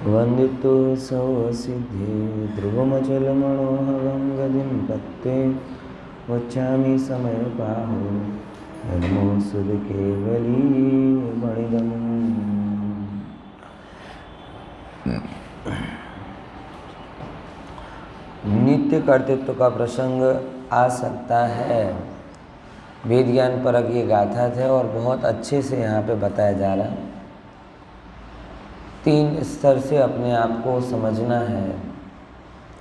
वन्दितो सौसिद्धि ध्रुवमचलमणोहरं गतिं तत्त्वे वचामि समयपाहो नमो सुध केवली मणिदम्। नित्य कर्तृत्व का प्रसंग आ सकता है। वेद ज्ञान परक ये गाथा थे और बहुत अच्छे से यहाँ पे बताया जा रहा है। 3 स्तर से अपने आप को समझना है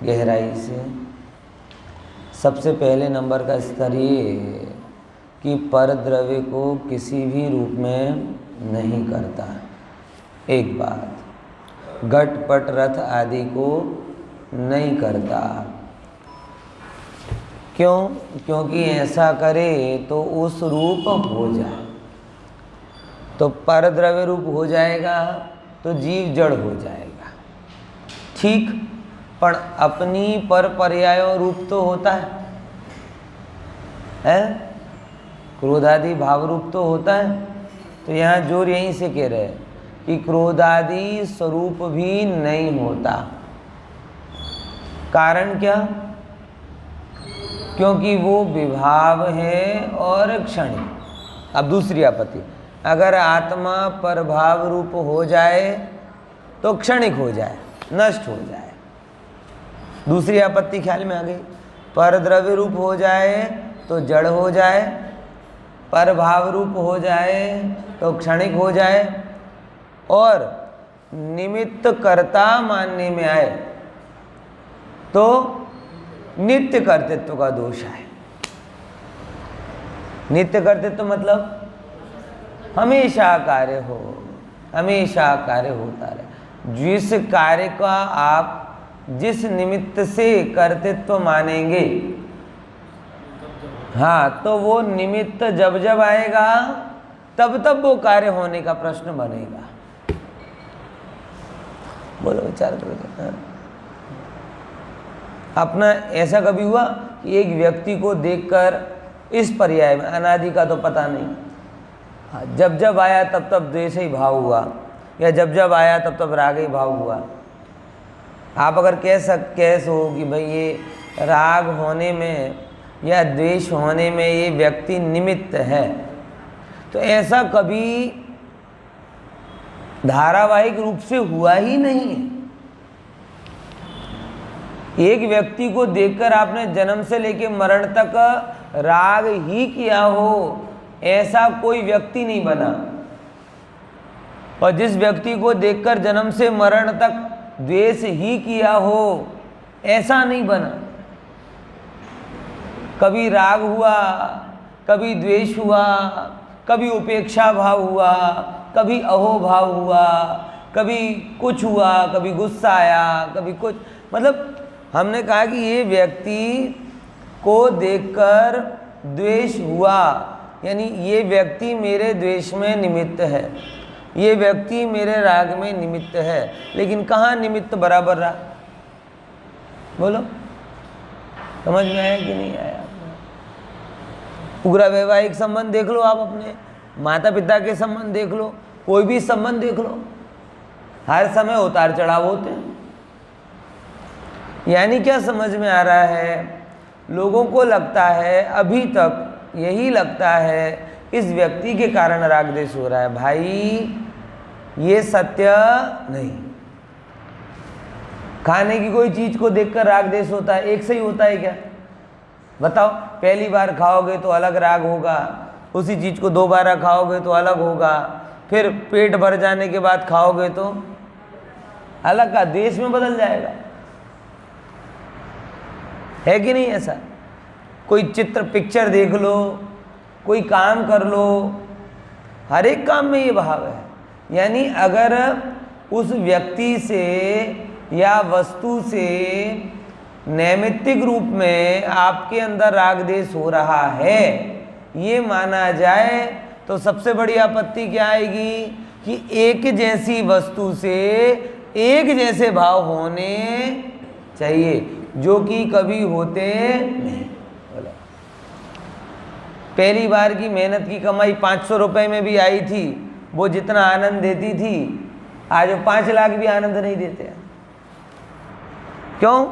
गहराई से। सबसे पहले नंबर का स्तर ये कि पर द्रव्य को किसी भी रूप में नहीं करता। एक बात, घट पट रथ आदि को नहीं करता। क्यों? क्योंकि ऐसा करे तो उस रूप हो जाए, तो पर द्रव्य रूप हो जाएगा तो जीव जड़ हो जाएगा। ठीक, पर अपनी पर पर्याय रूप तो होता है? क्रोधादि भाव रूप तो होता है। तो यहाँ जोर यहीं से कह रहे हैं कि क्रोधादि स्वरूप भी नहीं होता। कारण क्या? क्योंकि वो विभाव है और क्षणिक। अब दूसरी आपत्ति, अगर आत्मा परभाव रूप हो जाए तो क्षणिक हो जाए, नष्ट हो जाए। दूसरी आपत्ति ख्याल में आ गई। पर द्रव्य रूप हो जाए तो जड़ हो जाए, पर भाव रूप हो जाए तो क्षणिक हो जाए, और निमित्त कर्ता मानने में आए तो नित्य कर्तृत्व का दोष है। नित्य कर्तृत्व मतलब हमेशा कार्य हो, हमेशा कार्य होता रहे। जिस कार्य का आप जिस निमित्त से कर्तृत्व मानेंगे, हाँ, तो वो निमित्त जब जब आएगा तब तब वो कार्य होने का प्रश्न बनेगा। बोलो, विचार करो। अपना ऐसा कभी हुआ कि एक व्यक्ति को देखकर इस पर्याय में, अनादि का तो पता नहीं, जब जब आया तब तब द्वेष ही भाव हुआ, या जब जब आया तब तब राग ही भाव हुआ। आप अगर कह सो कि भाई ये राग होने में या द्वेष होने में ये व्यक्ति निमित्त है, तो ऐसा कभी धारावाहिक रूप से हुआ ही नहीं है। एक व्यक्ति को देखकर आपने जन्म से लेकर मरण तक राग ही किया हो, ऐसा कोई व्यक्ति नहीं बना। और जिस व्यक्ति को देखकर जन्म से मरण तक द्वेष ही किया हो, ऐसा नहीं बना। कभी राग हुआ, कभी द्वेष हुआ, कभी उपेक्षा भाव हुआ, कभी अहो भाव हुआ, कभी कुछ हुआ, कभी गुस्सा आया, कभी कुछ। मतलब हमने कहा कि ये व्यक्ति को देखकर द्वेष हुआ, यानी ये व्यक्ति मेरे द्वेष में निमित्त है, ये व्यक्ति मेरे राग में निमित्त है। लेकिन कहाँ निमित्त बराबर रहा? बोलो, समझ में आया कि नहीं आया? पूरा वैवाहिक संबंध देख लो, आप अपने माता पिता के संबंध देख लो, कोई भी संबंध देख लो, हर समय उतार चढ़ाव होते हैं। यानी क्या समझ में आ रहा है? लोगों को लगता है, अभी तक यही लगता है, इस व्यक्ति के कारण राग द्वेष हो रहा है। भाई ये सत्य नहीं। खाने की कोई चीज को देखकर राग द्वेष होता है, एक से ही होता है क्या? बताओ। पहली बार खाओगे तो अलग राग होगा, उसी चीज को 2 बार खाओगे तो अलग होगा, फिर पेट भर जाने के बाद खाओगे तो अलग का द्वेष में बदल जाएगा। है कि नहीं ऐसा? कोई चित्र पिक्चर देख लो, कोई काम कर लो, हर एक काम में ये भाव है। यानी अगर उस व्यक्ति से या वस्तु से नैमित्तिक रूप में आपके अंदर राग द्वेष हो रहा है, ये माना जाए, तो सबसे बड़ी आपत्ति क्या आएगी कि एक जैसी वस्तु से एक जैसे भाव होने चाहिए, जो कि कभी होते नहीं। पहली बार की मेहनत की कमाई 500 रुपए में भी आई थी, वो जितना आनंद देती थी, आज वो 5 लाख भी आनंद नहीं देते हैं। क्यों?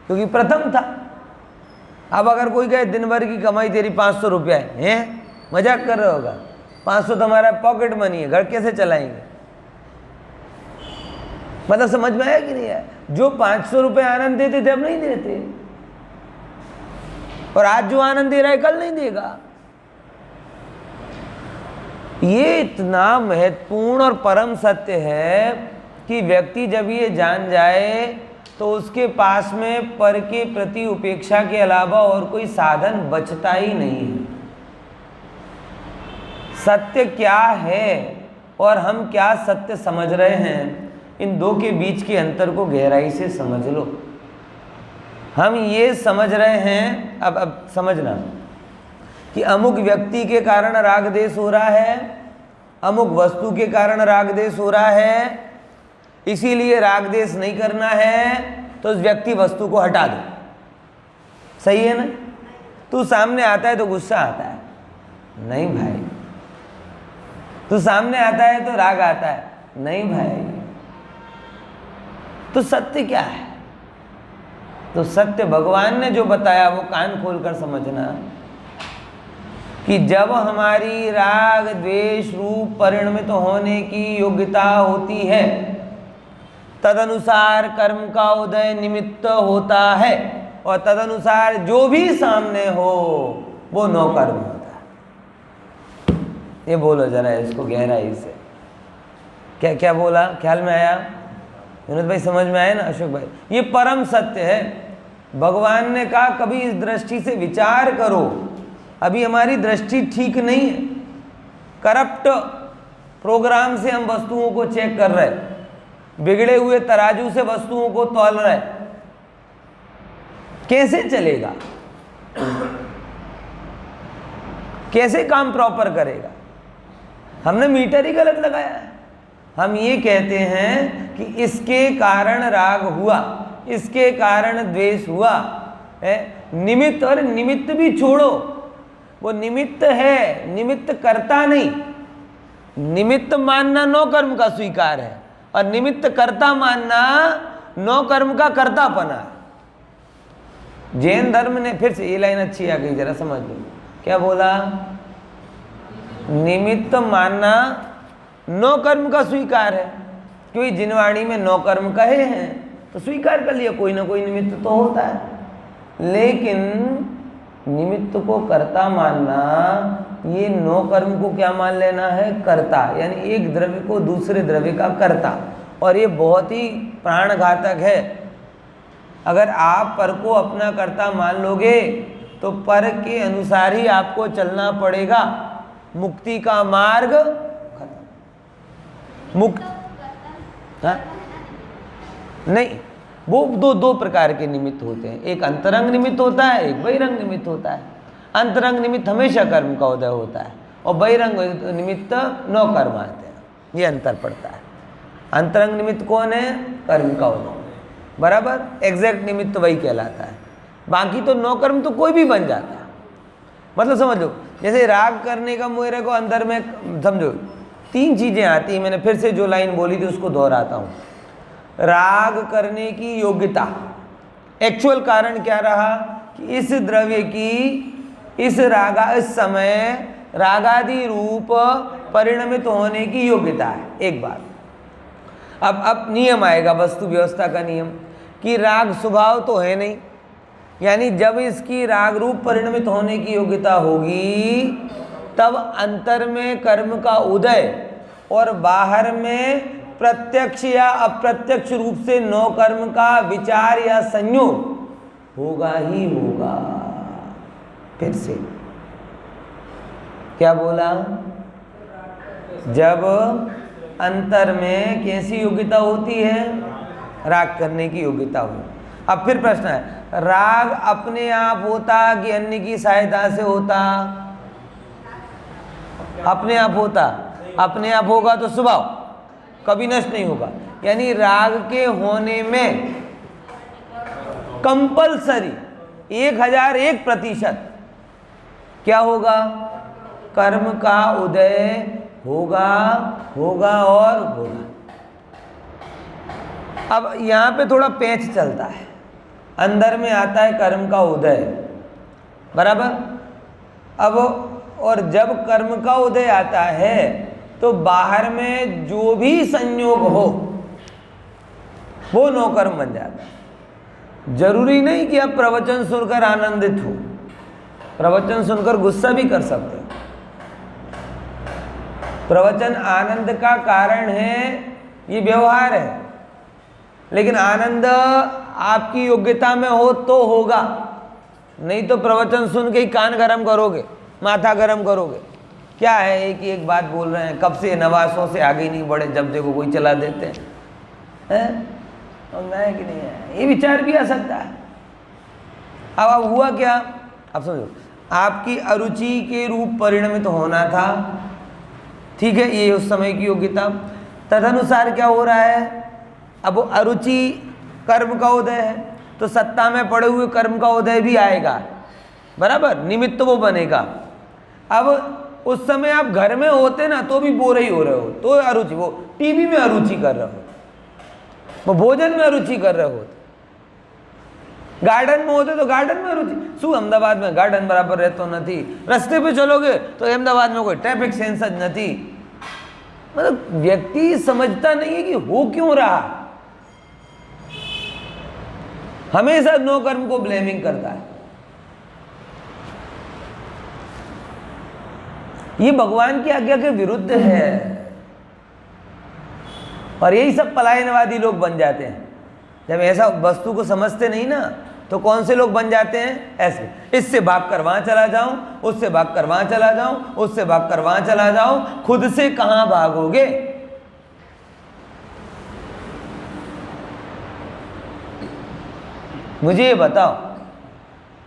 क्योंकि प्रथम था। अब अगर कोई कहे दिन भर की कमाई तेरी 500 रुपया है, मजाक कर रहे होगा। 500 तो हमारा पॉकेट मनी है, घर कैसे चलाएंगे? मतलब समझ में आया कि नहीं आया? जो 500 रुपये आनंद देते थे अब नहीं देते, और आज जो आनंद दे रहा है कल नहीं देगा। ये इतना महत्वपूर्ण और परम सत्य है कि व्यक्ति जब ये जान जाए तो उसके पास में पर के प्रति उपेक्षा के अलावा और कोई साधन बचता ही नहीं है। सत्य क्या है और हम क्या सत्य समझ रहे हैं, इन दो के बीच के अंतर को गहराई से समझ लो। हम ये समझ रहे हैं, अब समझना कि अमुक व्यक्ति के कारण राग देश हो रहा है, अमुक वस्तु के कारण राग देश हो रहा है, इसीलिए राग देश नहीं करना है तो उस व्यक्ति वस्तु को हटा दो। सही है ना? तू सामने आता है तो गुस्सा आता है, नहीं भाई। तू सामने आता है तो राग आता है, नहीं भाई। तो सत्य क्या है? तो सत्य भगवान ने जो बताया वो कान खोलकर समझना कि जब हमारी राग द्वेष रूप परिणमित होने की योग्यता होती है, तदनुसार कर्म का उदय निमित्त होता है, और तदनुसार जो भी सामने हो वो नौकर्म होता है। ये बोलो जरा इसको गहराई से। क्या क्या बोला? ख्याल में आया? विनोद भाई समझ में आया ना? अशोक भाई, ये परम सत्य है। भगवान ने कहा कभी इस दृष्टि से विचार करो। अभी हमारी दृष्टि ठीक नहीं है, करप्ट प्रोग्राम से हम वस्तुओं को चेक कर रहे हैं, बिगड़े हुए तराजू से वस्तुओं को तौल रहे। कैसे चलेगा? कैसे काम प्रॉपर करेगा? हमने मीटर ही गलत लगाया है। हम ये कहते हैं कि इसके कारण राग हुआ, इसके कारण द्वेष हुआ है। निमित्त, और निमित्त भी छोड़ो, वो निमित्त है, निमित्त करता नहीं। निमित्त मानना नौ कर्म का स्वीकार है, और निमित्त कर्ता मानना नौ कर्म का कर्तापना है। जैन धर्म ने, फिर से ये लाइन अच्छी आ गई, जरा समझ लो। क्या बोला? निमित्त मानना नौ कर्म का स्वीकार है, क्योंकि जिनवाणी में नौ कर्म कहे हैं तो स्वीकार कर लिया, कोई ना कोई निमित्त तो होता है। लेकिन निमित्त को कर्ता मानना, ये नौ कर्म को क्या मान लेना है? कर्ता, यानी एक द्रव्य को दूसरे द्रव्य का कर्ता। और ये बहुत ही प्राणघातक है। अगर आप पर को अपना कर्ता मान लोगे तो पर के अनुसार ही आपको चलना पड़ेगा। मुक्ति का मार्ग खत्म। मुक्त नहीं, वो दो प्रकार के निमित्त होते हैं। एक अंतरंग निमित्त होता है, एक बहिरंग निमित्त होता है। अंतरंग निमित्त हमेशा कर्म का उदय होता है, और बहिरंग निमित्त नौ कर्म आते हैं। ये अंतर पड़ता है। अंतरंग निमित्त कौन है? कर्म का उदय, बराबर। एग्जैक्ट निमित्त वही कहलाता है। बाकी तो नौ कर्म तो कोई भी बन जाता है। मतलब समझ लो, जैसे राग करने का मेरे को अंदर में समझो 3 चीजें आती हैं। मैंने फिर से जो लाइन बोली थी उसको दोहराता हूँ। राग करने की योग्यता, एक्चुअल कारण क्या रहा कि इस द्रव्य की इस समय रागादि रूप परिणमित होने की योग्यता है। एक बात। अब नियम आएगा, वस्तु व्यवस्था का नियम, कि राग स्वभाव तो है नहीं, यानी जब इसकी राग रूप परिणमित होने की योग्यता होगी तब अंतर में कर्म का उदय और बाहर में प्रत्यक्ष या अप्रत्यक्ष रूप से नौ कर्म का विचार या संयोग होगा ही होगा। फिर से क्या बोला? जब अंतर में कैसी योग्यता होती है? राग करने की योग्यता हो। अब फिर प्रश्न है, राग अपने आप होता कि अन्य की सहायता से होता? अपने आप होता। अपने आप होगा तो स्वभाव कभी नष्ट नहीं होगा। यानी राग के होने में कंपलसरी 1001% क्या होगा? कर्म का उदय होगा और होगा। अब यहाँ पे थोड़ा पेंच चलता है, अंदर में आता है कर्म का उदय, बराबर। अब और जब कर्म का उदय आता है तो बाहर में जो भी संयोग हो वो नौ कर्म बन जाता है। जरूरी नहीं कि आप प्रवचन सुनकर आनंदित हो, प्रवचन सुनकर गुस्सा भी कर सकते हो। प्रवचन आनंद का कारण है, ये व्यवहार है, लेकिन आनंद आपकी योग्यता में हो तो होगा, नहीं तो प्रवचन सुन के ही कान गरम करोगे, माथा गरम करोगे। क्या है, एक बात बोल रहे हैं, कब से नवासों से आगे नहीं बढ़े, जब देखो कोई चला देते हैं, और मैं कि नहीं है, ये विचार भी आ सकता है। अब हुआ क्या, अब समझो, आपकी अरुचि के रूप परिणमित होना था, ठीक है, ये उस समय की योग्यता। तदनुसार क्या हो रहा है, अब वो अरुचि कर्म का उदय है, तो सत्ता में पड़े हुए कर्म का उदय भी आएगा, बराबर, निमित्त वो बनेगा। अब उस समय आप घर में होते ना तो भी बोर ही हो रहे हो, तो अरुचि, वो टीवी में अरुचि कर रहे हो, वो भोजन में अरुचि कर रहे हो, गार्डन में होते तो गार्डन में अरुचि। શું અમદાવાદ में गार्डन बराबर रहते नहीं, रस्ते पे चलोगे तो अहमदाबाद में कोई ट्रैफिक सेंस नहीं। मतलब व्यक्ति समझता नहीं है कि हो क्यों रहा, हमेशा नो कर्म को ब्लेमिंग करता है। ये भगवान की आज्ञा के विरुद्ध है, और यही सब पलायनवादी लोग बन जाते हैं। जब ऐसा वस्तु को समझते नहीं ना, तो कौन से लोग बन जाते हैं, ऐसे, इससे भाग कर वहां चला जाऊं, उससे भाग कर वहां चला जाऊं, उससे भाग कर वहां चला जाऊं, खुद से कहां भागोगे। मुझे ये बताओ,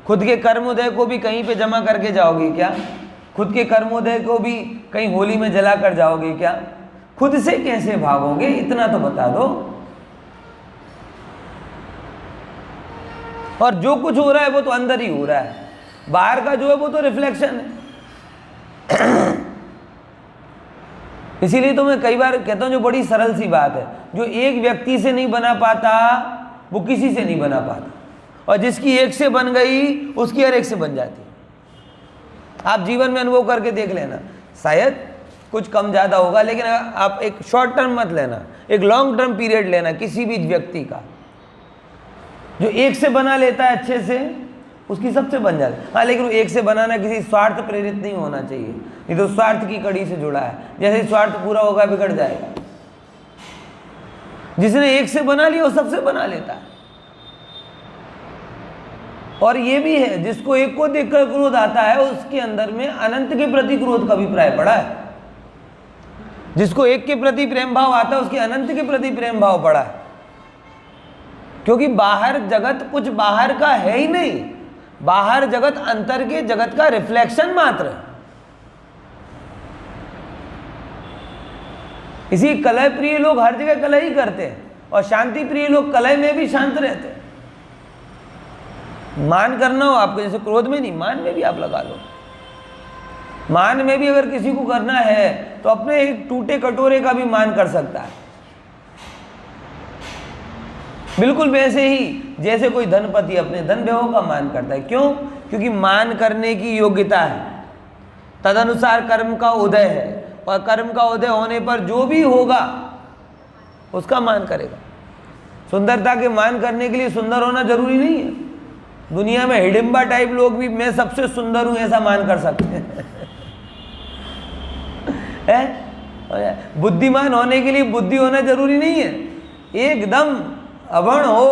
खुद के कर्मोदय को भी कहीं पे जमा करके जाओगे क्या? खुद के कर्मोदय को भी कहीं होली में जला कर जाओगे क्या? खुद से कैसे भागोगे, इतना तो बता दो। और जो कुछ हो रहा है वो तो अंदर ही हो रहा है, बाहर का जो है वो तो रिफ्लेक्शन है। इसीलिए तो मैं कई बार कहता हूं, जो बड़ी सरल सी बात है, जो एक व्यक्ति से नहीं बना पाता वो किसी से नहीं बना पाता, और जिसकी एक से बन गई उसकी हर एक से बन जाती। आप जीवन में अनुभव करके देख लेना, शायद कुछ कम ज़्यादा होगा, लेकिन आप एक शॉर्ट टर्म मत लेना, एक लॉन्ग टर्म पीरियड लेना किसी भी व्यक्ति का। जो एक से बना लेता है अच्छे से, उसकी सबसे बन जाती है। हाँ, लेकिन वो एक से बनाना किसी स्वार्थ प्रेरित नहीं होना चाहिए, नहीं तो स्वार्थ की कड़ी से जुड़ा है, जैसे स्वार्थ पूरा होगा बिगड़ जाएगा। जिसने एक से बना लिया वो सबसे बना लेता है। और ये भी है, जिसको एक को देखकर क्रोध आता है उसके अंदर में अनंत के प्रति क्रोध का अभिप्राय पड़ा है। जिसको एक के प्रति प्रेम भाव आता है उसके अनंत के प्रति प्रेम भाव पड़ा है, क्योंकि बाहर जगत कुछ बाहर का है ही नहीं, बाहर जगत अंतर के जगत का रिफ्लेक्शन मात्र है। इसी कलह प्रिय लोग हर जगह कलह ही करते हैं, और शांति प्रिय लोग कलह में भी शांत रहते हैं। मान करना हो आपको, जैसे क्रोध में नहीं, मान में भी आप लगा लो। मान में भी अगर किसी को करना है तो अपने एक टूटे कटोरे का भी मान कर सकता है, बिल्कुल वैसे ही जैसे कोई धनपति अपने धन व्यवहार का मान करता है। क्यों? क्योंकि मान करने की योग्यता है, तदनुसार कर्म का उदय है, और कर्म का उदय होने पर जो भी होगा उसका मान करेगा। सुंदरता के मान करने के लिए सुंदर होना जरूरी नहीं है। दुनिया में हिडिंबा टाइप लोग भी मैं सबसे सुंदर हूं ऐसा मान कर सकते हैं। बुद्धिमान होने के लिए बुद्धि होना जरूरी नहीं है। एकदम अभण हो,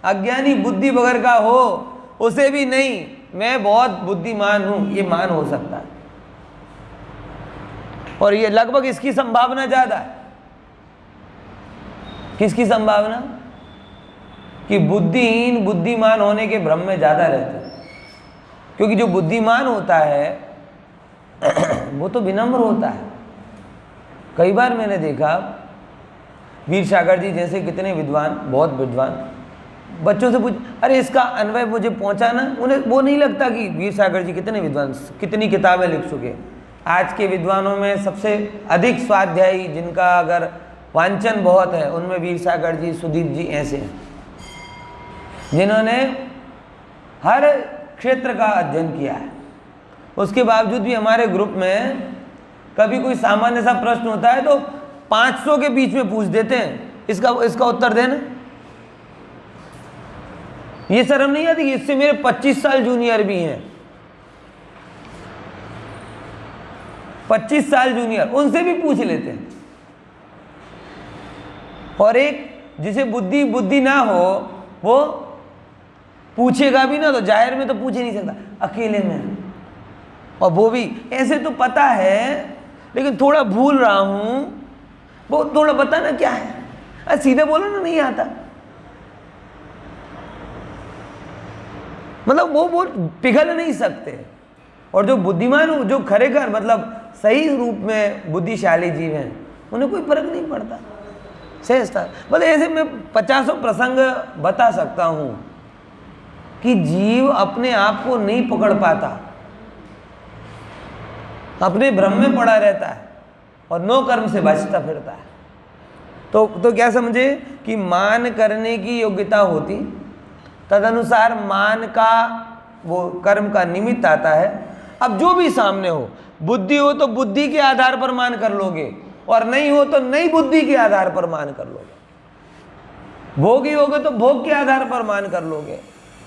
अज्ञानी बुद्धि वगैरह का हो, उसे भी नहीं मैं बहुत बुद्धिमान हूं ये मान हो सकता है, और ये लगभग इसकी संभावना ज्यादा है। किसकी संभावना? कि बुद्धिहीन बुद्धिमान होने के भ्रम में ज्यादा रहते हैं। क्योंकि जो बुद्धिमान होता है वो तो विनम्र होता है। कई बार मैंने देखा, वीर सागर जी जैसे कितने विद्वान, बहुत विद्वान, बच्चों से पूछ, अरे इसका अन्वय मुझे पहुंचा ना, उन्हें वो नहीं लगता कि वीर सागर जी कितने विद्वान, कितनी किताबें लिख चुके। आज के विद्वानों में सबसे अधिक स्वाध्यायी जिनका अगर वांछन बहुत है, उनमें वीर सागर जी, सुदीप जी ऐसे हैं जिन्होंने हर क्षेत्र का अध्ययन किया है। उसके बावजूद भी हमारे ग्रुप में कभी कोई सामान्य सा प्रश्न होता है तो 500 के बीच में पूछ देते हैं, इसका उत्तर देना। ये शर्म नहीं आती कि इससे मेरे 25 साल जूनियर भी हैं, 25 साल जूनियर, उनसे भी पूछ लेते हैं। और एक जिसे बुद्धि ना हो वो पूछेगा भी ना तो जाहिर में तो पूछ ही नहीं सकता, अकेले में। और वो भी ऐसे तो पता है लेकिन थोड़ा भूल रहा हूं, वो थोड़ा बता ना क्या है, अरे सीधे बोलो ना नहीं आता। मतलब वो पिघल नहीं सकते। और जो बुद्धिमान, जो खरेखर मतलब सही रूप में बुद्धिशाली जीव हैं, उन्हें कोई फर्क नहीं पड़ता। सहजता मतलब ऐसे मैं 50 प्रसंग बता सकता हूं कि जीव अपने आप को नहीं पकड़ पाता, अपने भ्रम में पड़ा रहता है और नो कर्म से बचता फिरता है। तो क्या समझे कि मान करने की योग्यता होती, तदनुसार मान का वो कर्म का निमित्त आता है। अब जो भी सामने हो, बुद्धि हो तो बुद्धि के आधार पर मान कर लोगे, और नहीं हो तो नई बुद्धि के आधार पर मान कर लोगे। भोगी होगे तो भोग के आधार पर मान कर लोगे,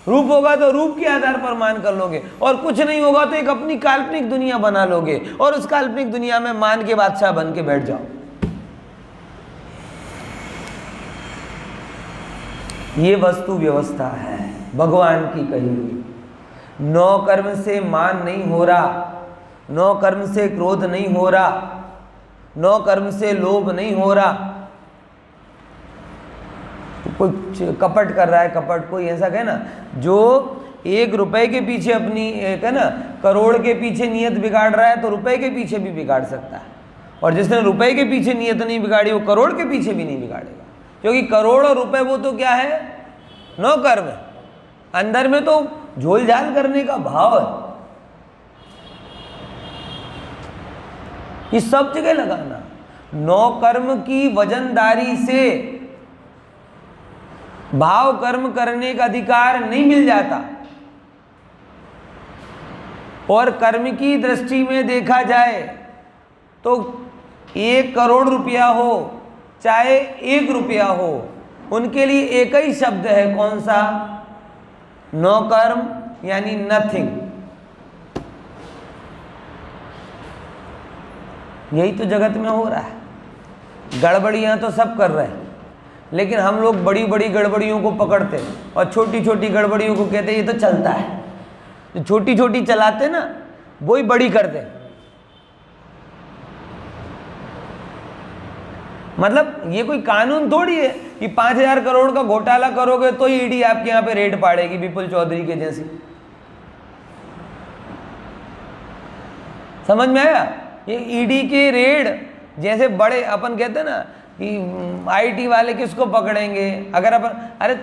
रूप होगा तो रूप के आधार पर मान कर लोगे, और कुछ नहीं होगा तो एक अपनी काल्पनिक दुनिया बना लोगे और उस काल्पनिक दुनिया में मान के बादशाह बन के बैठ जाओ। ये वस्तु व्यवस्था है भगवान की कही हुई। नौ कर्म से मान नहीं हो रहा, नौ कर्म से क्रोध नहीं हो रहा, नौ कर्म से लोभ नहीं हो रहा। कोई कपट कर रहा है, कपट कोई ऐसा कहे ना, जो 1 रुपए के पीछे अपनी एक है ना करोड़ के पीछे नियत बिगाड़ रहा है तो रुपए के पीछे भी बिगाड़ सकता है। और जिसने रुपए के पीछे नियत नहीं बिगाड़ी वो करोड़ के पीछे भी नहीं बिगाड़ेगा, क्योंकि करोड़ और रुपए वो तो क्या है, नौ कर्म है। अंदर में तो झोल झाल करने का भाव है। ये सब जगह लगाना। नौ कर्म की वजनदारी से भाव कर्म करने का अधिकार नहीं मिल जाता। और कर्म की दृष्टि में देखा जाए तो 1 करोड़ रुपया हो चाहे 1 रुपया हो, उनके लिए एक ही शब्द है, कौन सा, नो कर्म, यानी नथिंग। यही तो जगत में हो रहा है। गड़बड़ियां तो सब कर रहे हैं, लेकिन हम लोग बड़ी बड़ी गड़बड़ियों को पकड़ते हैं और छोटी छोटी गड़बड़ियों को कहते हैं ये तो चलता है। जो छोटी छोटी चलाते ना वो ही बड़ी करते हैं। मतलब ये कोई कानून थोड़ी है कि 5000 करोड़ का घोटाला करोगे तो ही ईडी आपके यहाँ पे रेड पाड़ेगी विपुल चौधरी के जैसी। समझ में आया? ये ईडी के रेड जैसे बड़े, अपन कहते हैं ना कि आईटी वाले किसको पकड़ेंगे, अगर अपन, अरे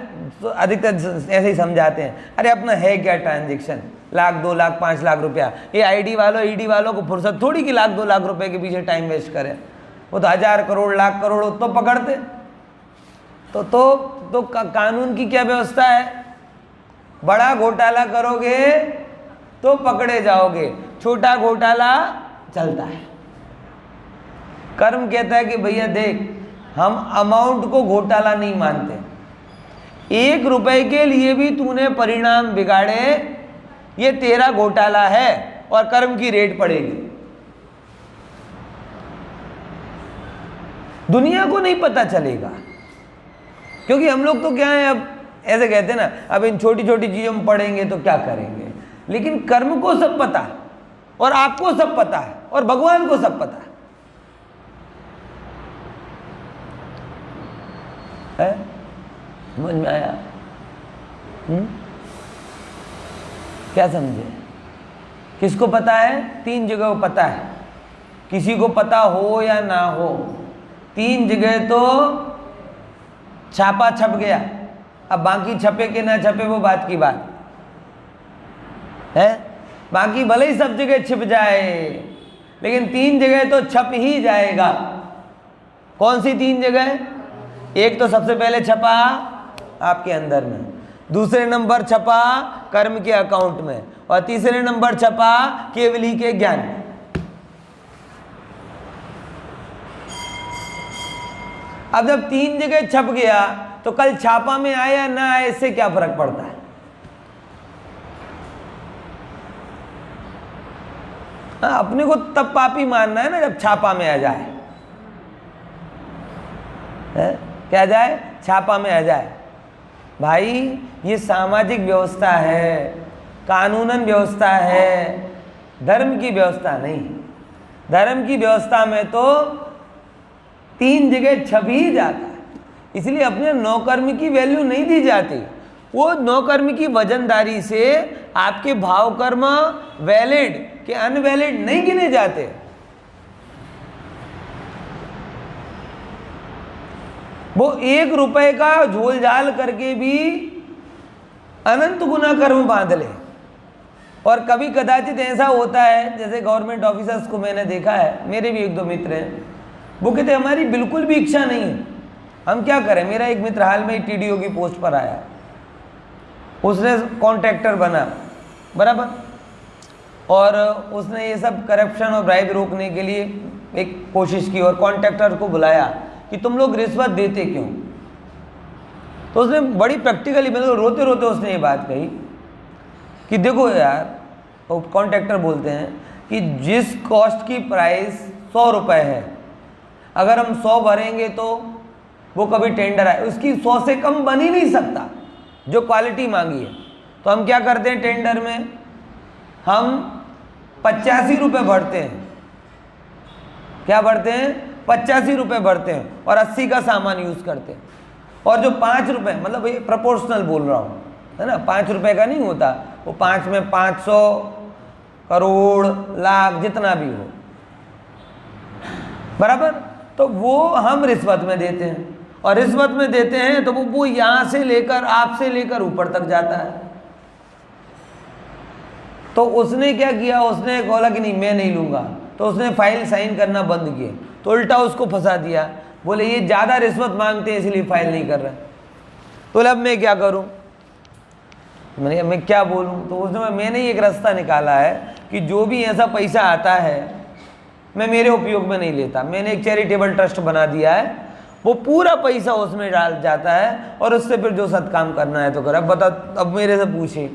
तो अधिकतर ऐसे ही समझाते हैं, अरे अपना है क्या ट्रांजेक्शन, 1 लाख 2 लाख 5 लाख रुपया। ये आईडी वालों ईडी वालों को फुर्सत थोड़ी कि 1 लाख 2 लाख रुपए के पीछे टाइम वेस्ट करें। वो तो 1000 करोड़ लाख करोड़ तो पकड़ते। तो कानून की क्या व्यवस्था है, बड़ा घोटाला करोगे तो पकड़े जाओगे, छोटा घोटाला चलता है। कर्म कहता है कि भैया देख, हम अमाउंट को घोटाला नहीं मानते, 1 रुपए के लिए भी तूने परिणाम बिगाड़े, ये तेरा घोटाला है और कर्म की रेट पड़ेगी। दुनिया को नहीं पता चलेगा, क्योंकि हम लोग तो क्या है, अब ऐसे कहते हैं ना, अब इन छोटी छोटी चीजों में पढ़ेंगे तो क्या करेंगे, लेकिन कर्म को सब पता है और आपको सब पता है और भगवान को सब पता है। समझ में आया? क्या समझे? किसको पता है? 3 जगह पता है। किसी को पता हो या ना हो, 3 जगह तो छापा छप गया। अब बाकी छपे के ना छपे वो बात की बात है। बाकी भले ही सब जगह छिप जाए, लेकिन 3 जगह तो छप ही जाएगा। कौन सी 3 जगह? एक तो सबसे पहले छपा आपके अंदर में, दूसरे नंबर छपा कर्म के अकाउंट में, और तीसरे नंबर छपा केवली के ज्ञान में। अब जब 3 जगह छप गया तो कल छापा में आए या ना आए, इससे क्या फर्क पड़ता है? अपने को तब पापी मानना है ना जब छापा में आ जाए। क्या जाए? छापा में आ जाए। भाई ये सामाजिक व्यवस्था है, कानूनन व्यवस्था है, धर्म की व्यवस्था नहीं। धर्म की व्यवस्था में तो 3 जगह छप ही जाता है, इसलिए अपने नौकर्म की वैल्यू नहीं दी जाती। वो नौकर्म की वजनदारी से आपके भाव कर्म वैलिड के अनवैलिड नहीं गिने जाते। वो 1 रुपए का झोल झाल करके भी अनंत गुना कर्म बांध ले। और कभी कदाचित ऐसा होता है, जैसे गवर्नमेंट ऑफिसर्स को मैंने देखा है, मेरे भी 1-2 मित्र हैं, वो कहते हमारी बिल्कुल भी इच्छा नहीं है, हम क्या करें। मेरा एक मित्र हाल में ही टीडीओ की पोस्ट पर आया, उसने कॉन्ट्रैक्टर बना, बराबर, और उसने ये सब करप्शन और ब्राइब रोकने के लिए एक कोशिश की और कॉन्ट्रैक्टर को बुलाया कि तुम लोग रिश्वत देते क्यों। तो उसने बड़ी प्रैक्टिकली, मतलब रोते रोते उसने ये बात कही कि देखो यार, वो कॉन्ट्रैक्टर बोलते हैं कि जिस कॉस्ट की प्राइस 100 रुपये है, अगर हम 100 भरेंगे तो वो कभी टेंडर आए, उसकी 100 से कम बन ही नहीं सकता जो क्वालिटी मांगी है। तो हम क्या करते हैं, टेंडर में हम 85 रुपये भरते हैं। क्या भरते हैं? 85 रुपये भरते हैं और 80 का सामान यूज़ करते हैं। और जो 5 रुपये, मतलब ये प्रोपोर्शनल बोल रहा हूँ, है ना, 5 रुपये का नहीं होता, वो 5 में 500 करोड़ लाख जितना भी हो, बराबर, तो वो हम रिश्वत में देते हैं। और रिश्वत में देते हैं तो वो यहाँ से लेकर, आपसे लेकर ऊपर तक जाता है। तो उसने क्या किया, उसने बोला कि नहीं मैं नहीं लूँगा, तो उसने फाइल साइन करना बंद किए, तो उल्टा उसको फंसा दिया, बोले ये ज़्यादा रिश्वत मांगते हैं इसलिए फाइल नहीं कर रहे। तो अब मैं क्या करूँ, मैंने मैं क्या बोलूँ। तो उसने, मैंने एक रास्ता निकाला है कि जो भी ऐसा पैसा आता है मैं मेरे उपयोग में नहीं लेता। मैंने एक चैरिटेबल ट्रस्ट बना दिया है, वो पूरा पैसा उसमें डाल जाता है और उससे फिर जो सत्काम करना है तो कर। अब बता, अब मेरे से पूछे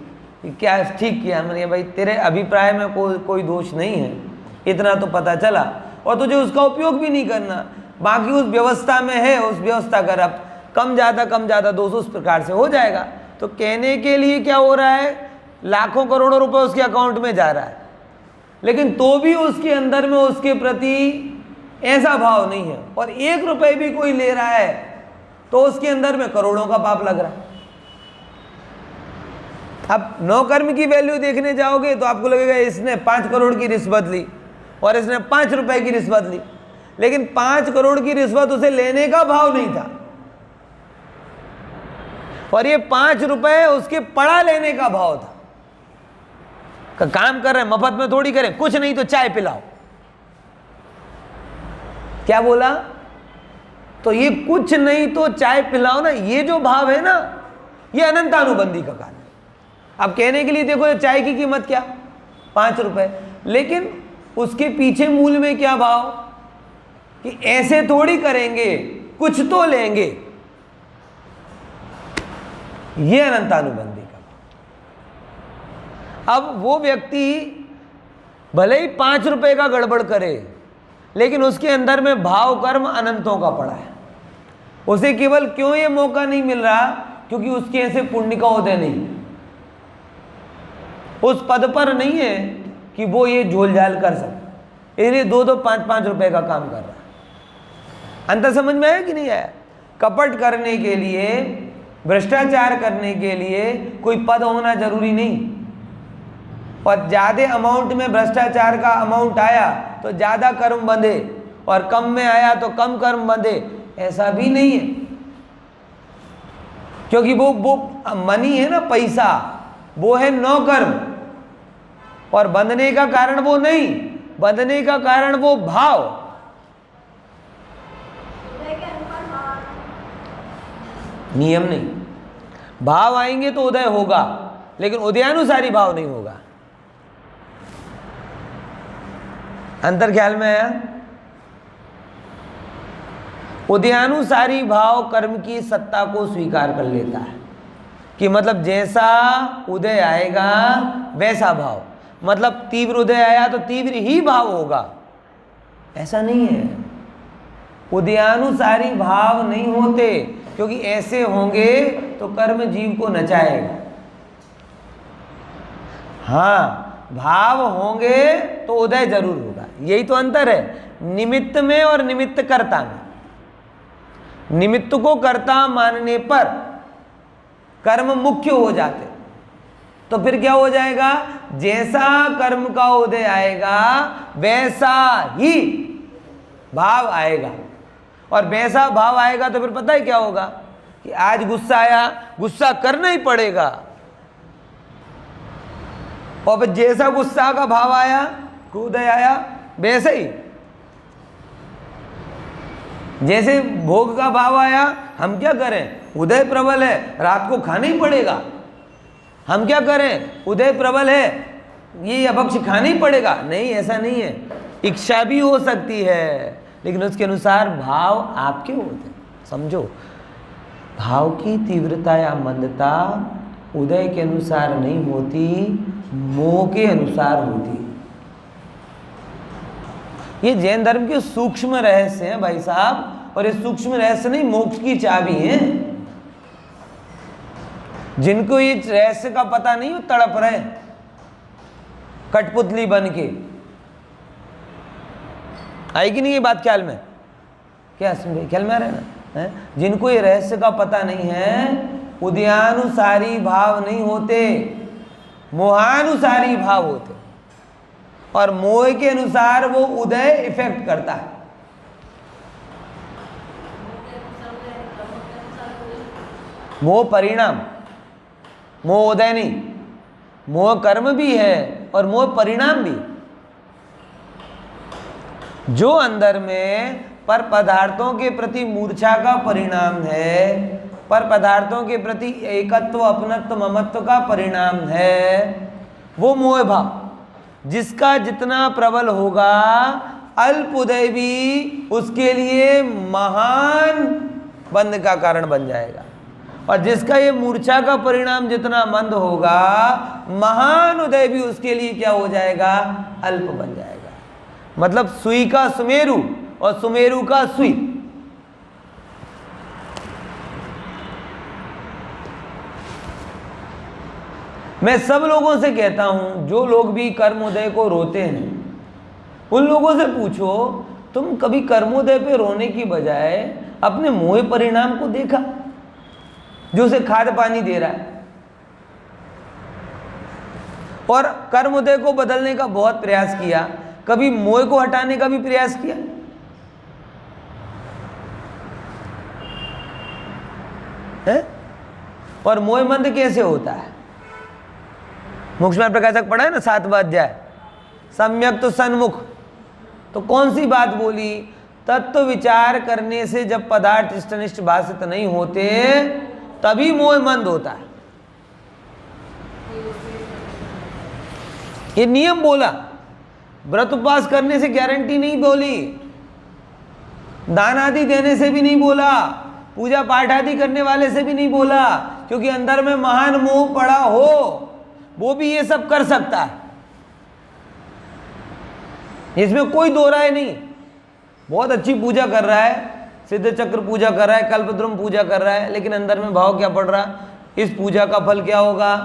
कि क्या ठीक किया, मैंने कहा भाई तेरे अभिप्राय में कोई दोष नहीं है, इतना तो पता चला, और तुझे उसका उपयोग भी नहीं करना, बाकी उस व्यवस्था में है, उस व्यवस्था कर। अब कम ज़्यादा दोष उस प्रकार से हो जाएगा। तो कहने के लिए क्या हो रहा है, लाखों करोड़ों रुपए उसके अकाउंट में जा रहा है, लेकिन तो भी उसके अंदर में उसके प्रति ऐसा भाव नहीं है, और 1 रुपए भी कोई ले रहा है तो उसके अंदर में करोड़ों का पाप लग रहा है। अब नौकर्म की वैल्यू देखने जाओगे तो आपको लगेगा इसने 5 करोड़ की रिश्वत ली और इसने 5 रुपए की रिश्वत ली, लेकिन 5 करोड़ की रिश्वत उसे लेने का भाव नहीं था, और ये 5 रुपए उसके पड़ा लेने का भाव था। काम कर रहे हैं, मफत में थोड़ी करें, कुछ नहीं तो चाय पिलाओ। क्या बोला? तो ये कुछ नहीं तो चाय पिलाओ ना, ये जो भाव है ना, ये अनंतानुबंधी का कारण है। अब कहने के लिए देखो चाय की कीमत क्या, 5 रुपए, लेकिन उसके पीछे मूल में क्या भाव कि ऐसे थोड़ी करेंगे, कुछ तो लेंगे, ये अनंतानुबंधी का भाव। अब वो व्यक्ति भले ही 5 रुपए का गड़बड़ करे, लेकिन उसके अंदर में भाव कर्म अनंतों का पड़ा है। उसे केवल क्यों ये मौका नहीं मिल रहा, क्योंकि उसके ऐसे पुण्य का उदय नहीं, उस पद पर नहीं है कि वो ये झोलझाल कर सके, इसलिए 2-2, 5-5 रुपए का काम कर रहा है। अंतर समझ में आया कि नहीं आया? कपट करने के लिए, भ्रष्टाचार करने के लिए कोई पद होना जरूरी नहीं, और ज़्यादा अमाउंट में भ्रष्टाचार का अमाउंट आया तो ज़्यादा कर्म बंधे, और कम में आया तो कम कर्म बंधे, ऐसा भी नहीं है। क्योंकि वो मनी है ना, पैसा, वो है नौकर्म, और बंधने का कारण वो नहीं, बंधने का कारण वो भाव। नियम नहीं। भाव आएंगे तो उदय होगा, लेकिन उदयानुसारी भाव नहीं होगा। अंतर ख्याल में आया? उदयानुसारी भाव कर्म की सत्ता को स्वीकार कर लेता है कि मतलब जैसा उदय आएगा वैसा भाव, मतलब तीव्र उदय आया तो तीव्र ही भाव होगा, ऐसा नहीं है। उदयानुसारी भाव नहीं होते, क्योंकि ऐसे होंगे तो कर्म जीव को नचाएगा। हाँ, भाव होंगे तो उदय जरूर होगा। यही तो अंतर है निमित्त में और निमित्त कर्ता में। निमित्त को कर्ता मानने पर कर्म मुख्य हो जाते, तो फिर क्या हो जाएगा, जैसा कर्म का उदय आएगा वैसा ही भाव आएगा। और वैसा भाव आएगा तो फिर पता है क्या होगा कि आज गुस्सा आया, गुस्सा करना ही पड़ेगा। और फिर जैसा गुस्सा का भाव आया, उदय आया, वैसे ही जैसे भोग का भाव आया, हम क्या करें, उदय प्रबल है, रात को खाना ही पड़ेगा। हम क्या करें, उदय प्रबल है, ये अभक्ष खाना ही पड़ेगा। नहीं, ऐसा नहीं है। इच्छा भी हो सकती है, लेकिन उसके अनुसार भाव आपके होते हैं। समझो, भाव की तीव्रता या मंदता उदय के अनुसार नहीं होती, मोह के अनुसार होती। ये जैन धर्म के सूक्ष्म रहस्य हैं भाई साहब, और ये सूक्ष्म रहस्य नहीं, मोक्ष की चाबी है। जिनको ये रहस्य का पता नहीं, वो तड़प रहे कठपुतली बन के। आएगी नहीं ये बात ख्याल में? क्या ख्याल में आ रहा है ना? है? जिनको ये रहस्य का पता नहीं है, उदयानुसारी भाव नहीं होते, मोहानुसारी भाव होते, और मोह के अनुसार वो उदय इफेक्ट करता है। मोह परिणाम, मोह उदय नहीं। मोह कर्म भी है और मोह परिणाम भी। जो अंदर में पर पदार्थों के प्रति मूर्छा का परिणाम है, पर पदार्थों के प्रति एकत्व, अपनत्व, ममत्व का परिणाम है, वो मोह भाव। जिसका जितना प्रबल होगा, अल्प उदय भी उसके लिए महान बंध का कारण बन जाएगा। और जिसका ये मूर्छा का परिणाम जितना मंद होगा, महान उदय भी उसके लिए क्या हो जाएगा, अल्प बन जाएगा। मतलब सुई का सुमेरु और सुमेरु का सुई। मैं सब लोगों से कहता हूं, जो लोग भी कर्मोदय को रोते हैं, उन लोगों से पूछो, तुम कभी कर्मोदय पे रोने की बजाय अपने मोह परिणाम को देखा, जो उसे खाद्य पानी दे रहा है, और कर्मोदय को बदलने का बहुत प्रयास किया, कभी मोह को हटाने का भी प्रयास किया है? और मोह मंद कैसे होता है? मोक्ष में प्रकाशक पढ़ा है ना 7वां अध्याय, सम्यक तो सन्मुख। तो कौन सी बात बोली? तत्व विचार करने से जब पदार्थ इष्टनिष्ठ भाषित नहीं होते, तभी मोह मंद होता है। ये नियम बोला। व्रत उपवास करने से गारंटी नहीं बोली, दान आदि देने से भी नहीं बोला, पूजा पाठ आदि करने वाले से भी नहीं बोला, क्योंकि अंदर में महान मोह पड़ा हो, वो भी ये सब कर सकता है। इसमें कोई दो राय नहीं। बहुत अच्छी पूजा कर रहा है, सिद्ध चक्र पूजा कर रहा है, कल्पद्रुम पूजा कर रहा है, लेकिन अंदर में भाव क्या पड़ रहा? इस पूजा का फल क्या होगा?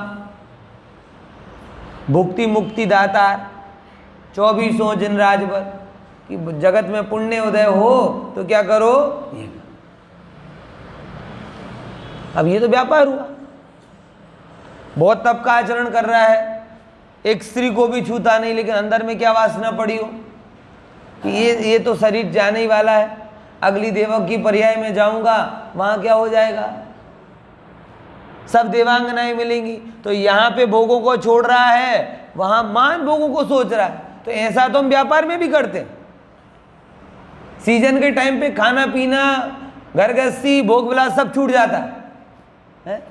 भुक्ति मुक्ति दातार, 24 जिन राजभर, कि जगत में पुण्य उदय हो तो क्या करो? अब ये तो व्यापार हुआ। बहुत तप का आचरण कर रहा है, एक स्त्री को भी छूता नहीं, लेकिन अंदर में क्या वासना पड़ी हो कि ये तो शरीर जाने ही वाला है, अगली देवक की पर्याय में जाऊंगा, वहां क्या हो जाएगा, सब देवांगनाएं मिलेंगी। तो यहाँ पे भोगों को छोड़ रहा है, वहां मान भोगों को सोच रहा है। तो ऐसा तो हम व्यापार में भी करते हैं। सीजन के टाइम पे खाना पीना, घर गृहस्थी, भोग विलास सब छूट जाता है, है?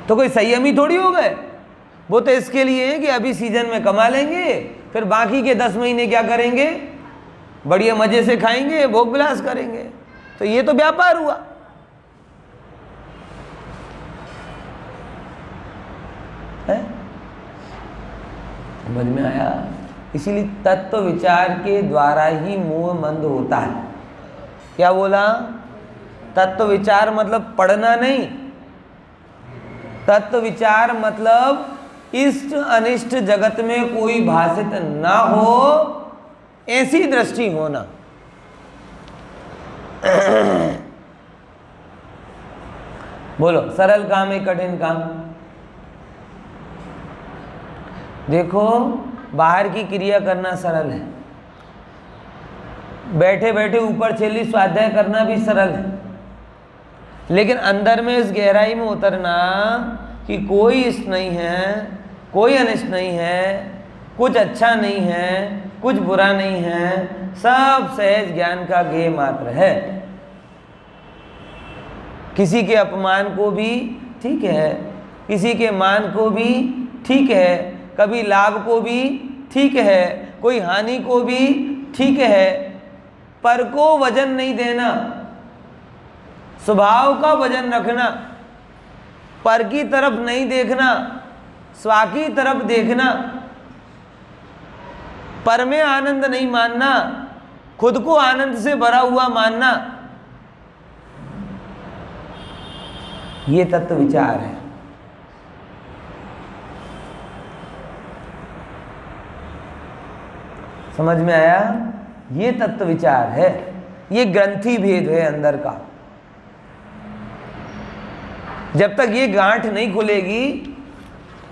तो कोई संयमी थोड़ी हो गए। वो तो इसके लिए है कि अभी सीजन में कमा लेंगे, फिर बाकी के 10 महीने क्या करेंगे, बढ़िया मजे से खाएंगे, भोग विलास करेंगे। तो ये तो व्यापार हुआ। है? समझ में आया? इसीलिए तत्व विचार के द्वारा ही मोह मंद होता है। क्या बोला? तत्व विचार मतलब पढ़ना नहीं, तत्व विचार मतलब इष्ट अनिष्ट जगत में कोई भाषित ना हो, ऐसी दृष्टि होना। बोलो, सरल काम है कठिन काम? देखो, बाहर की क्रिया करना सरल है, बैठे बैठे ऊपर छेली स्वाध्याय करना भी सरल है, लेकिन अंदर में इस गहराई में उतरना कि कोई इष्ट नहीं है, कोई अनिष्ट नहीं है, कुछ अच्छा नहीं है, कुछ बुरा नहीं है, सब सहज ज्ञान का गेय मात्र है। किसी के अपमान को भी ठीक है, किसी के मान को भी ठीक है, कभी लाभ को भी ठीक है, कोई हानि को भी ठीक है, पर को वजन नहीं देना, स्वभाव का वजन रखना, पर की तरफ नहीं देखना, स्वा की तरफ देखना, पर में आनंद नहीं मानना, खुद को आनंद से भरा हुआ मानना, ये तत्व विचार है। समझ में आया? ये तत्व विचार है, ये ग्रंथि भेद है अंदर का। जब तक ये गांठ नहीं खुलेगी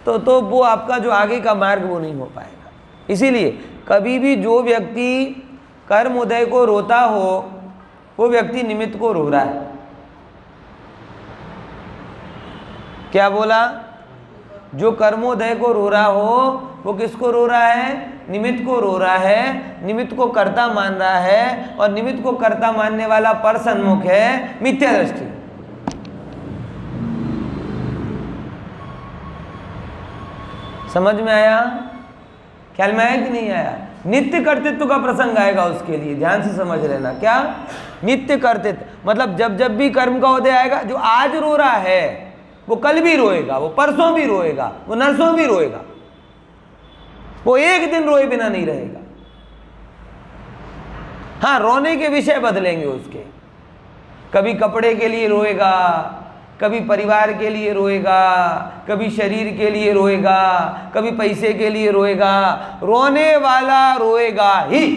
तो वो आपका जो आगे का मार्ग वो नहीं हो पाएगा। इसीलिए कभी भी जो व्यक्ति कर्म उदय को रोता हो, वो व्यक्ति निमित्त को रो रहा है। क्या बोला? जो कर्मोदय को रो रहा हो, वो किसको रो रहा है? निमित्त को रो रहा है, निमित्त को कर्ता मान रहा है, और निमित्त को कर्ता मानने वाला पर सन्मुख है मिथ्या दृष्टि। समझ में आया? ख्याल में आया कि नहीं आया? नित्य कर्तृत्व का प्रसंग आएगा, उसके लिए ध्यान से समझ लेना। क्या? नित्य कर्तृत्व मतलब जब जब भी कर्म का उदय आएगा, जो आज रो रहा है वो कल भी रोएगा, वो परसों भी रोएगा, वो नरसों भी रोएगा, वो एक दिन रोए बिना नहीं रहेगा। हाँ, रोने के विषय बदलेंगे उसके, कभी कपड़े के लिए रोएगा, कभी परिवार के लिए रोएगा, कभी शरीर के लिए रोएगा, कभी पैसे के लिए रोएगा। रोने वाला रोएगा ही।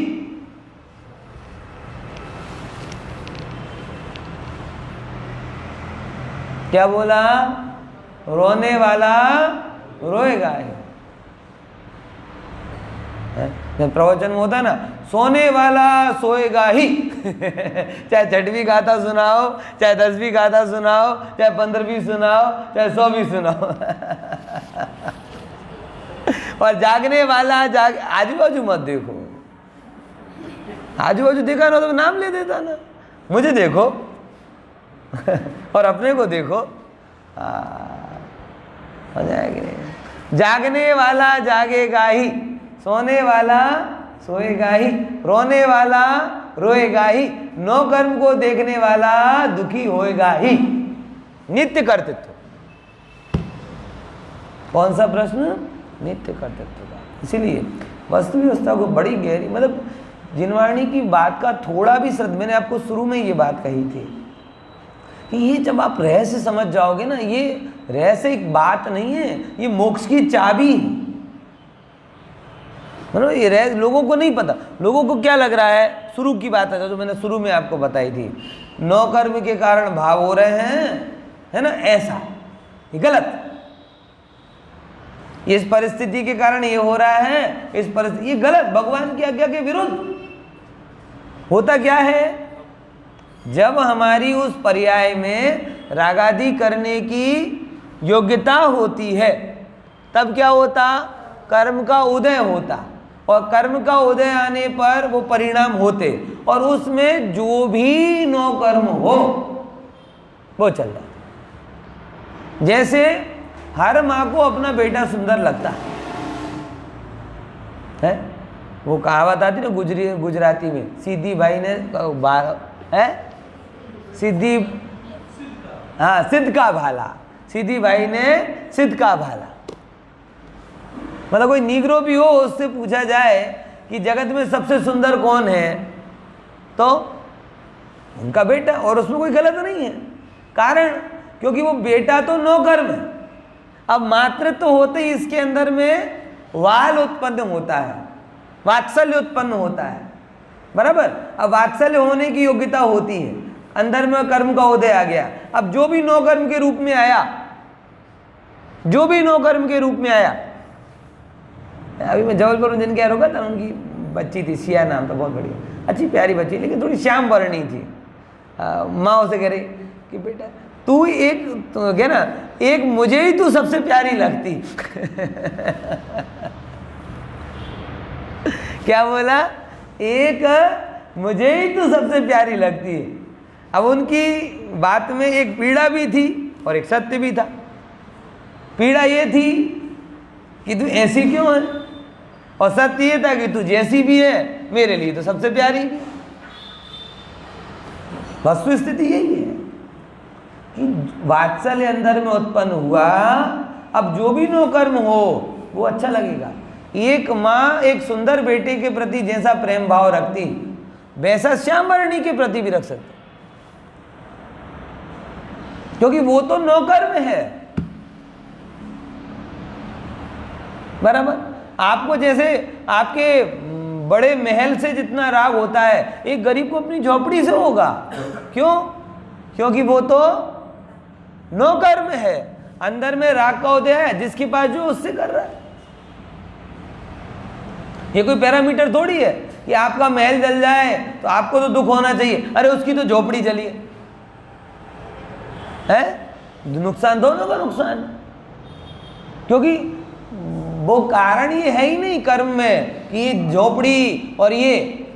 क्या बोला? रोने वाला रोएगा ही। जब प्रवचन में होता है ना, सोने वाला सोएगा ही। चाहे 6वीं गाथा सुनाओ, चाहे 10वीं गाथा सुनाओ, चाहे 15वीं सुनाओ, चाहे 100वीं सुनाओ। और जागने वाला आजू बाजू मत देखो, आजू बाजू देखा ना तो नाम ले देता ना, मुझे देखो और अपने को देखो, हो जाएगा। जागने वाला जागेगा ही, सोने वाला सोएगा ही, रोने वाला रोएगा ही, नो कर्म को देखने वाला दुखी होएगा ही। नित्य कर्तृत्व। कौन सा प्रश्न? नित्य कर्तृत्व का। इसीलिए वस्तु व्यवस्था को बड़ी गहरी, मतलब जिनवाणी की बात का थोड़ा भी श्रद्धा, मैंने आपको शुरू में ये बात कही थी कि ये जब आप रहस्य समझ जाओगे ना, ये रहस्य एक बात नहीं है, ये मोक्ष की चाबी है। मतलब ये रहस्य लोगों को नहीं पता। लोगों को क्या लग रहा है, शुरू की बात है जो मैंने शुरू में आपको बताई थी, नौ कर्म के कारण भाव हो रहे हैं, है ना, ऐसा ये गलत। इस परिस्थिति के कारण ये हो रहा है, इस परिस्थिति, ये गलत, भगवान की आज्ञा के विरुद्ध। होता क्या है, जब हमारी उस पर्याय में रागादि करने की योग्यता होती है, तब क्या होता, कर्म का उदय होता, और कर्म का उदय आने पर वो परिणाम होते, और उसमें जो भी नौ कर्म हो वो चल जाता। जैसे हर माँ को अपना बेटा सुंदर लगता है। वो कहावत आती ना गुजराती में, सीधी भाई ने है सीधी, हाँ, सिद्ध का भाला, सीधी भाई ने सिद्ध का भाला। मतलब कोई नीग्रो भी हो, उससे पूछा जाए कि जगत में सबसे सुंदर कौन है, तो उनका बेटा, और उसमें कोई गलत नहीं है। कारण क्योंकि वो बेटा तो नौकर्म है। अब मातृत्व तो होते ही इसके अंदर में वाल उत्पन्न होता है, वात्सल्य उत्पन्न होता है, बराबर। अब वात्सल्य होने की योग्यता होती है, अंदर में कर्म का उदय आ गया। अब जो भी नौकर्म के रूप में आया, जो भी नौकर्म के रूप में आया, अभी मैं जबलपुर में जिनके यहाँ रुका था, उनकी बच्ची थी, सिया नाम था, बहुत बढ़िया, अच्छी प्यारी बच्ची, लेकिन थोड़ी श्याम वर्णी थी। माँ उसे कह रही कि बेटा तू एक, तो क्या ना, एक मुझे ही तू सबसे प्यारी लगती। क्या बोला? एक मुझे ही तू सबसे प्यारी लगती है। अब उनकी बात में एक पीड़ा भी थी और एक सत्य भी था। पीड़ा ये थी कि तू ऐसी क्यों है, और सत्य ये था कि तू जैसी भी है मेरे लिए तो सबसे प्यारी। वस्तु स्थिति यही है कि वात्सल्य अंदर में उत्पन्न हुआ। अब जो भी नौकर्म हो वो अच्छा लगेगा। एक माँ एक सुंदर बेटे के प्रति जैसा प्रेम भाव रखती, वैसा श्याम वर्णी के प्रति भी रख सकती, क्योंकि वो तो नौकर्म है, बराबर। आपको जैसे आपके बड़े महल से जितना राग होता है, एक गरीब को अपनी झोपड़ी से होगा। क्यों? क्योंकि वो तो नौकर्म है, अंदर में राग का उदय है, जिसके पास जो उससे कर रहा है। ये कोई पैरामीटर थोड़ी है कि आपका महल जल जाए तो आपको तो दुख होना चाहिए, अरे उसकी तो झोपड़ी जली है। नुकसान दोनों का नुकसान, क्योंकि वो कारण ये है ही नहीं कर्म में कि ये झोपड़ी और ये,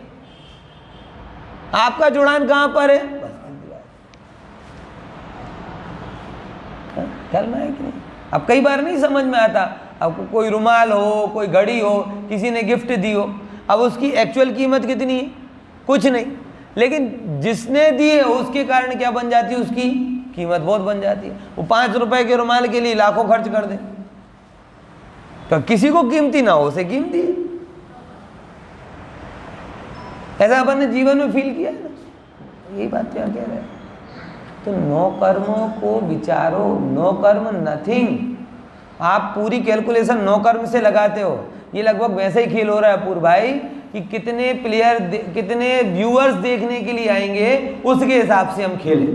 आपका जुड़ान कहां पर है? ख्याल में है कि नहीं? अब कई बार नहीं समझ में आता। अब कोई रुमाल हो, कोई घड़ी हो, किसी ने गिफ्ट दी हो, अब उसकी एक्चुअल कीमत कितनी है? कुछ नहीं, लेकिन जिसने दी है उसके कारण क्या बन जाती है? उसकी कीमत बहुत बन जाती है। वो 5 रुपए के रुमाल के लिए लाखों खर्च कर दे, तो किसी को कीमती ना हो उसे कीमती है। ऐसा अपन ने जीवन में फील किया है ना, यही बात क्या कह रहे हैं। तो नो कर्मों को विचारो, नो कर्म नथिंग। आप पूरी कैलकुलेशन नो कर्म से लगाते हो। ये लगभग वैसे ही खेल हो रहा है पूर्व भाई कि कितने प्लेयर, कितने व्यूअर्स देखने के लिए आएंगे, उसके हिसाब से हम खेलें।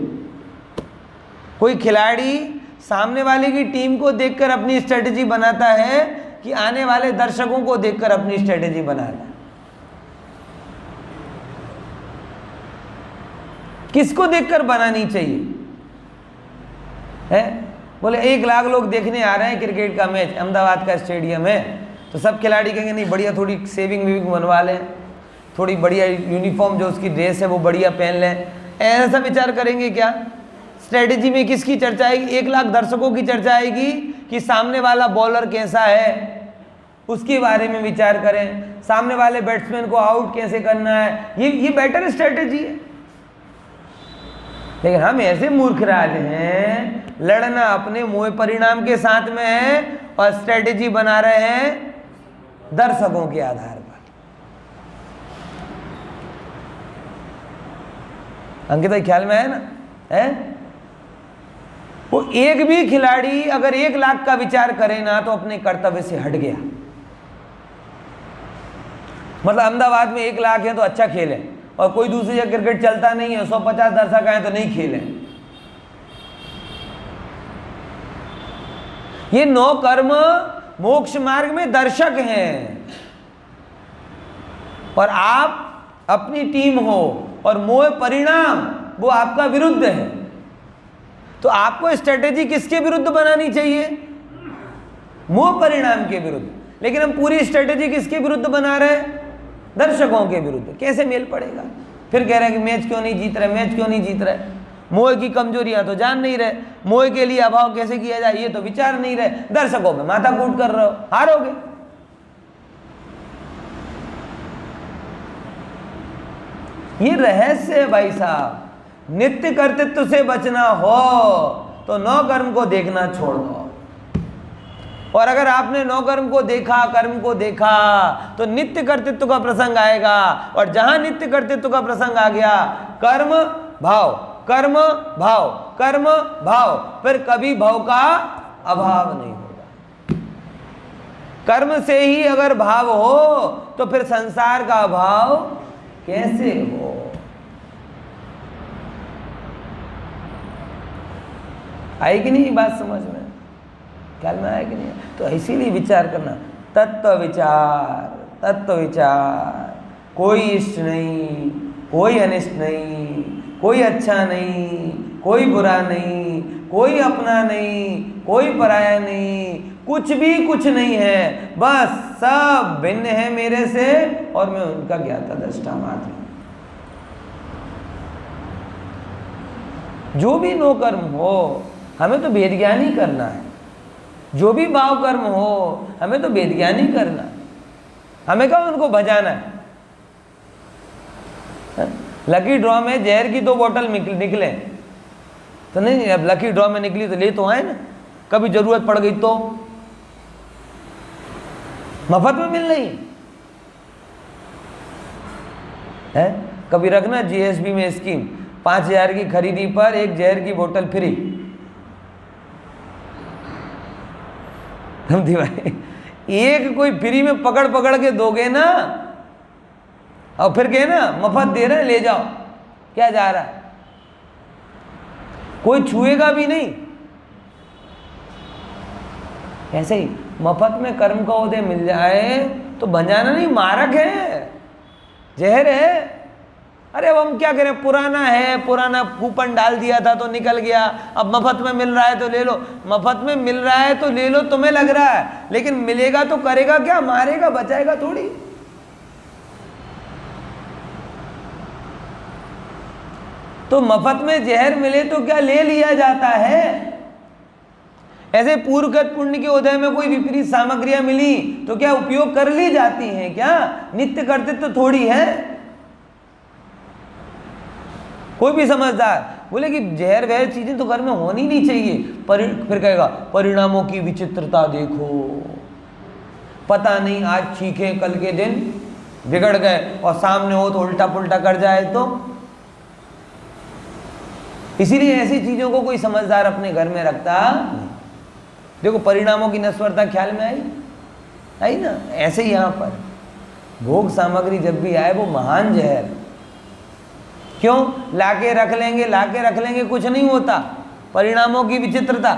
कोई खिलाड़ी सामने वाले की टीम को देखकर अपनी स्ट्रेटेजी बनाता है कि आने वाले दर्शकों को देखकर अपनी स्ट्रेटेजी बनाता है? किसको देखकर बनानी चाहिए है? बोले 1 लाख लोग देखने आ रहे हैं क्रिकेट का मैच, अहमदाबाद का स्टेडियम है, तो सब खिलाड़ी कहेंगे नहीं बढ़िया थोड़ी सेविंग वेविंग बनवा लें, थोड़ी बढ़िया यूनिफॉर्म जो उसकी ड्रेस है वो बढ़िया पहन लें। ऐसा विचार करेंगे क्या? स्ट्रेटेजी में किसकी चर्चा आएगी? 1 लाख दर्शकों की चर्चा आएगी कि सामने वाला बॉलर कैसा है उसके बारे में विचार करें, सामने वाले बैट्समैन को आउट कैसे करना है। ये बेटर स्ट्रेटेजी है। लेकिन हम ऐसे मूर्ख राज हैं, लड़ना अपने मोह परिणाम के साथ में है और स्ट्रेटेजी बना रहे हैं दर्शकों के आधार पर। अंकित भाई ख्याल में है ना? है वो एक भी खिलाड़ी अगर 1 लाख का विचार करे ना तो अपने कर्तव्य से हट गया। मतलब अहमदाबाद में 1 लाख है तो अच्छा खेलें, और कोई दूसरी जगह क्रिकेट चलता नहीं है, 150 दर्शक आए तो नहीं खेलें। ये 9 कर्म मोक्ष मार्ग में दर्शक हैं, और आप अपनी टीम हो और मोह परिणाम वो आपका विरुद्ध है, तो आपको स्ट्रेटेजी किसके विरुद्ध बनानी चाहिए? मोह परिणाम के विरुद्ध। लेकिन हम पूरी स्ट्रेटेजी किसके विरुद्ध बना रहे हैं? दर्शकों के विरुद्ध। कैसे मेल पड़ेगा? फिर कह रहे हैं कि मैच क्यों नहीं जीत रहे, मैच क्यों नहीं जीत रहे। मोह की कमजोरियां तो जान नहीं रहे, मोह के लिए अभाव कैसे किया जाए ये तो विचार नहीं रहे, दर्शकों में माथा कूट कर रहे हो, हारोगे। ये रहस्य है भाई साहब। नित्य कर्तृत्व से बचना हो तो नौ कर्म को देखना छोड़ दो, और अगर आपने नौ कर्म को देखा, कर्म को देखा, तो नित्य कर्तृत्व का प्रसंग आएगा, और जहां नित्य कर्तृत्व का प्रसंग आ गया, कर्म भाव, कर्म भाव, कर्म भाव, फिर कभी भाव का अभाव नहीं होगा। कर्म से ही अगर भाव हो तो फिर संसार का अभाव कैसे हो? आई कि नहीं बात समझ में, ख्याल में आया कि नहीं? तो इसीलिए विचार करना, तत्व विचार, तत्व विचार। कोई इष्ट नहीं, कोई अनिष्ट नहीं, कोई अच्छा नहीं, कोई बुरा नहीं, कोई अपना नहीं, कोई पराया नहीं, कुछ भी कुछ नहीं है, बस सब भिन्न है मेरे से और मैं उनका ज्ञाता दृष्टा मात्र हूं। जो भी नो कर्म हो हमें तो वेद ज्ञान ही करना है, जो भी भाव कर्म हो हमें तो वेद ज्ञान ही करना है, हमें क्या उनको भजाना है। लकी ड्रॉ में जहर की 2 बोतल निकले तो नहीं, अब लकी ड्रॉ में निकली तो ले तो आए ना, कभी जरूरत पड़ गई तो मफत में मिल रही है। कभी रखना जीएसबी में स्कीम, 5000 की खरीदी पर 1 जहर की बोतल फ्री। समझी भाई, एक कोई फ्री में पकड़ पकड़ के दोगे ना, और फिर कहे ना मफत दे रहे हैं ले जाओ, क्या जा रहा है, कोई छुएगा भी नहीं। ऐसे ही मफत में कर्म का उदय मिल जाए तो भंजाना नहीं, मारक है, जहर है। अरे अब हम क्या करें, पुराना है, पुराना कूपन डाल दिया था तो निकल गया, अब मफत में मिल रहा है तो ले लो। मफत में मिल रहा है तो ले लो, तुम्हें लग रहा है, लेकिन मिलेगा तो करेगा क्या, मारेगा, बचाएगा थोड़ी। तो मफत में जहर मिले तो क्या ले लिया जाता है। ऐसे पूर्वगत पुण्य के उदय में कोई विपरीत सामग्रियां मिली तो क्या उपयोग कर ली जाती हैं क्या, नित्य कर्तृत्व तो थोड़ी है। कोई भी समझदार बोले कि जहर वहर चीजें तो घर में होनी नहीं चाहिए, फिर कहेगा परिणामों की विचित्रता देखो, पता नहीं आज चीखे कल के दिन बिगड़ गए और सामने हो तो उल्टा पुल्टा कर जाए तो। इसीलिए ऐसी चीजों को कोई समझदार अपने घर में रखता नहीं। देखो परिणामों की नश्वरता ख्याल में आई ना। ऐसे ही यहां पर भोग सामग्री जब भी आए वो महान जहर, क्यों, लाके रख लेंगे कुछ नहीं होता, परिणामों की विचित्रता।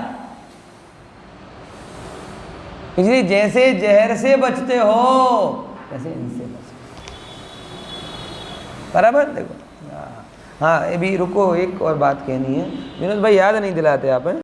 इसलिए जैसे जहर से बचते हो वैसे इनसे बचो, बराबर। देखो हाँ, ये भी रुको, एक और बात कहनी है विनोद भाई, याद नहीं दिलाते आप हैं।